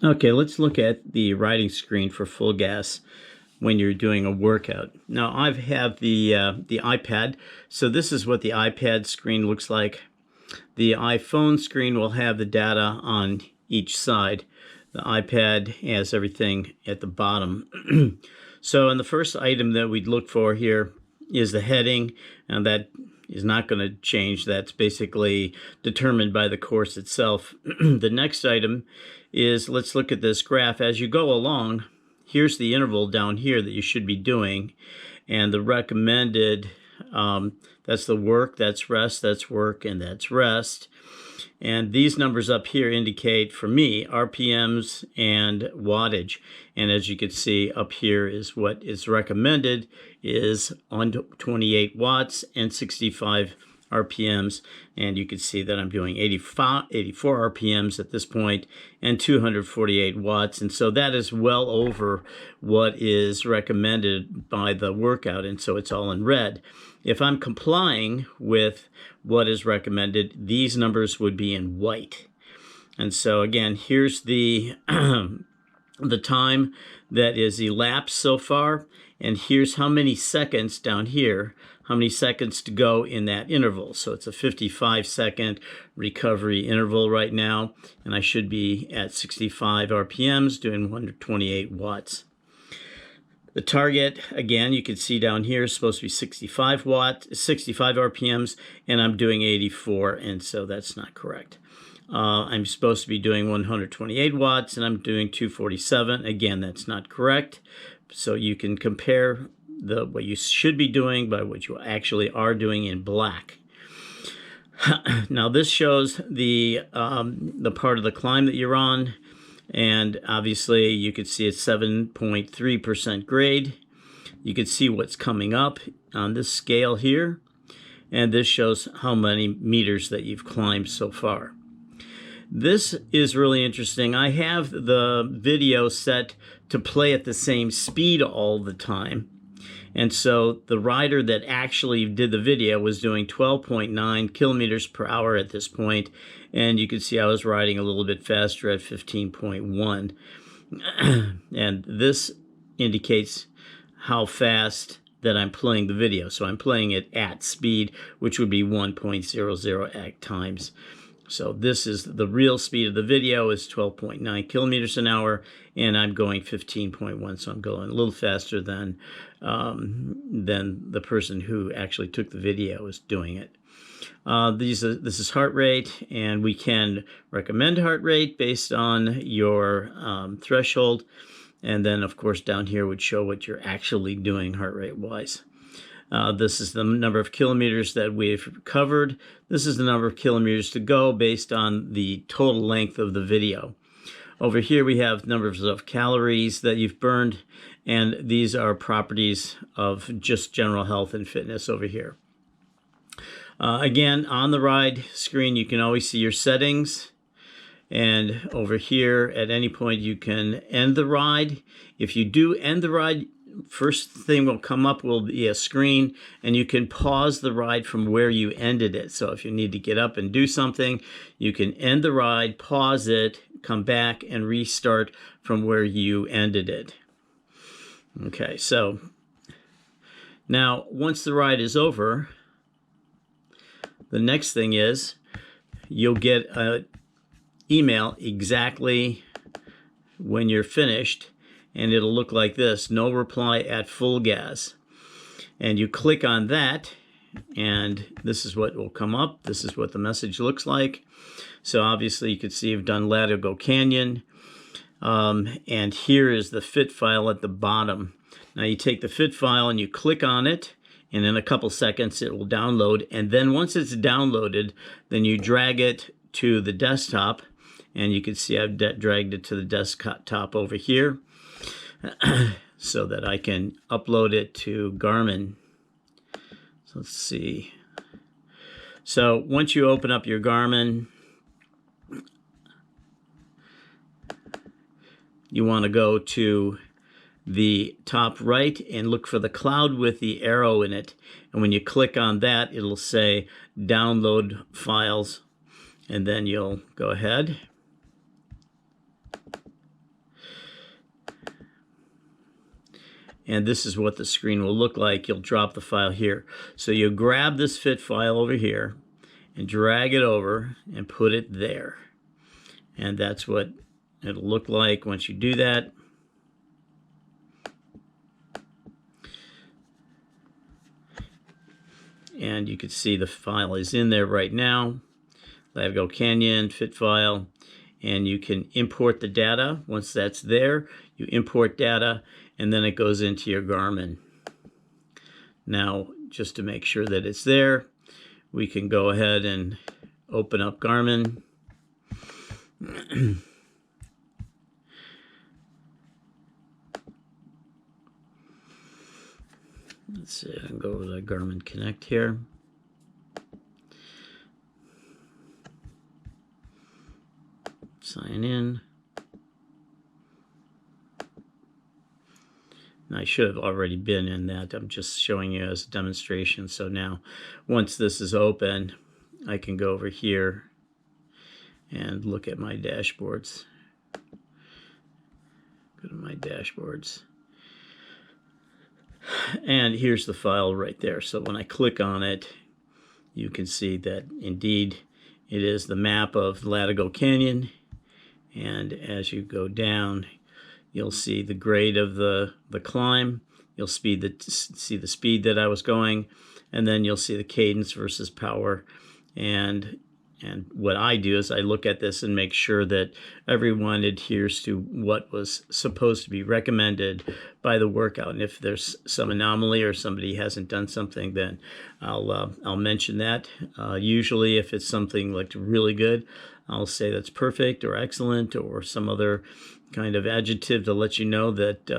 Okay, let's look at the riding screen for FulGaz when you're doing a workout. Now I have the iPad, so this is what the iPad screen looks like. The iPhone screen will have the data on each side. The iPad has everything at the bottom. So in the first item that we'd look for here is the heading, and that is not going to change. That's basically determined by the course itself. The next item is, let's look at this graph. As you go along, here's the interval down here that you should be doing, and the recommended, that's the work, that's rest, that's work, and that's rest. And these numbers up here indicate, for me, RPMs and wattage. And as you can see up here is what is recommended is on 28 watts and 65 RPMs. And you can see that I'm doing 84 RPMs at this point and 248 watts. And so that is well over what is recommended by the workout. And so it's all in red. If I'm complying with what is recommended, these numbers would be in white. And so again, here's the the time that is elapsed so far, and here's how many seconds down here, how many seconds to go in that interval. So it's a 55-second recovery interval right now, and I should be at 65 RPMs doing 128 watts. The target, again, you can see down here is supposed to be 65 RPMs, and I'm doing 84, and so that's not correct. I'm supposed to be doing 128 watts, and I'm doing 247. Again, that's not correct. So you can compare what you should be doing by what you actually are doing in black. Now this shows the part of the climb that you're on. And obviously you could see it's 7.3% grade. You could see what's coming up on this scale here. And this shows how many meters that you've climbed so far. This is really interesting. I have the video set to play at the same speed all the time. And so the rider that actually did the video was doing 12.9 kilometers per hour at this point. And you can see I was riding a little bit faster at 15.1. And this indicates how fast that I'm playing the video. So I'm playing it at speed, which would be 1.00 times. So this is the real speed of the video is 12.9 kilometers an hour, and I'm going 15.1. So I'm going a little faster than the person who actually took the video is doing it. This is heart rate, and we can recommend heart rate based on your threshold. And then, of course, down here would show what you're actually doing heart rate-wise. This is the number of kilometers that we've covered. This is the number of kilometers to go based on the total length of the video. Over here we have numbers of calories that you've burned, and these are properties of just general health and fitness over here. Again, on the ride screen, you can always see your settings. And over here, at any point, you can end the ride. If you do end the ride, first thing will come up will be a screen, and you can pause the ride from where you ended it. So if you need to get up and do something, you can end the ride, pause it, come back, and restart from where you ended it. Okay, so now once the ride is over, the next thing is you'll get an email exactly when you're finished, and it'll look like this: no reply at FulGaz. And you click on that, and this is what will come up. This is what the message looks like. So obviously you can see you've done Latigo Canyon, and here is the fit file at the bottom. Now you take the fit file and you click on it, and in a couple seconds it will download. And then once it's downloaded, then you drag it to the desktop, and you can see I've dragged it to the desktop over here so that I can upload it to Garmin. So let's see. So once you open up your Garmin, you want to go to the top right and look for the cloud with the arrow in it. And when you click on that, it'll say download files. And then you'll go ahead and this is what the screen will look like. You'll drop the file here. So you grab this fit file over here and drag it over and put it there. And that's what it'll look like once you do that. And you can see the file is in there right now. Latigo Canyon, fit file. And you can import the data. Once that's there, you import data, and then it goes into your Garmin. Now, just to make sure that it's there, we can go ahead and open up Garmin. Let's see, I can go over to Garmin Connect here. Sign in. And I should have already been in that. I'm just showing you as a demonstration. So now, once this is open, I can go over here and look at my dashboards. Go to my dashboards. And here's the file right there. So when I click on it, you can see that indeed it is the map of Latigo Canyon. And as you go down, you'll see the grade of the climb. You'll see the speed that I was going, and then you'll see the cadence versus power. And what I do is I look at this and make sure that everyone adheres to what was supposed to be recommended by the workout. And if there's some anomaly or somebody hasn't done something, then I'll mention that. Usually, if it's something like really good, I'll say that's perfect or excellent or some other kind of adjective to let you know that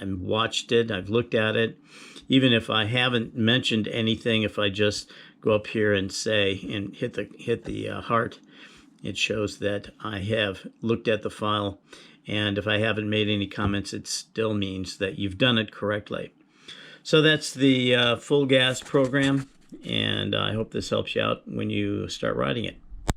I've watched it, I've looked at it. Even if I haven't mentioned anything, if I just go up here and say and hit the heart, it shows that I have looked at the file. And if I haven't made any comments, it still means that you've done it correctly. So that's the FulGaz program, and I hope this helps you out when you start riding it.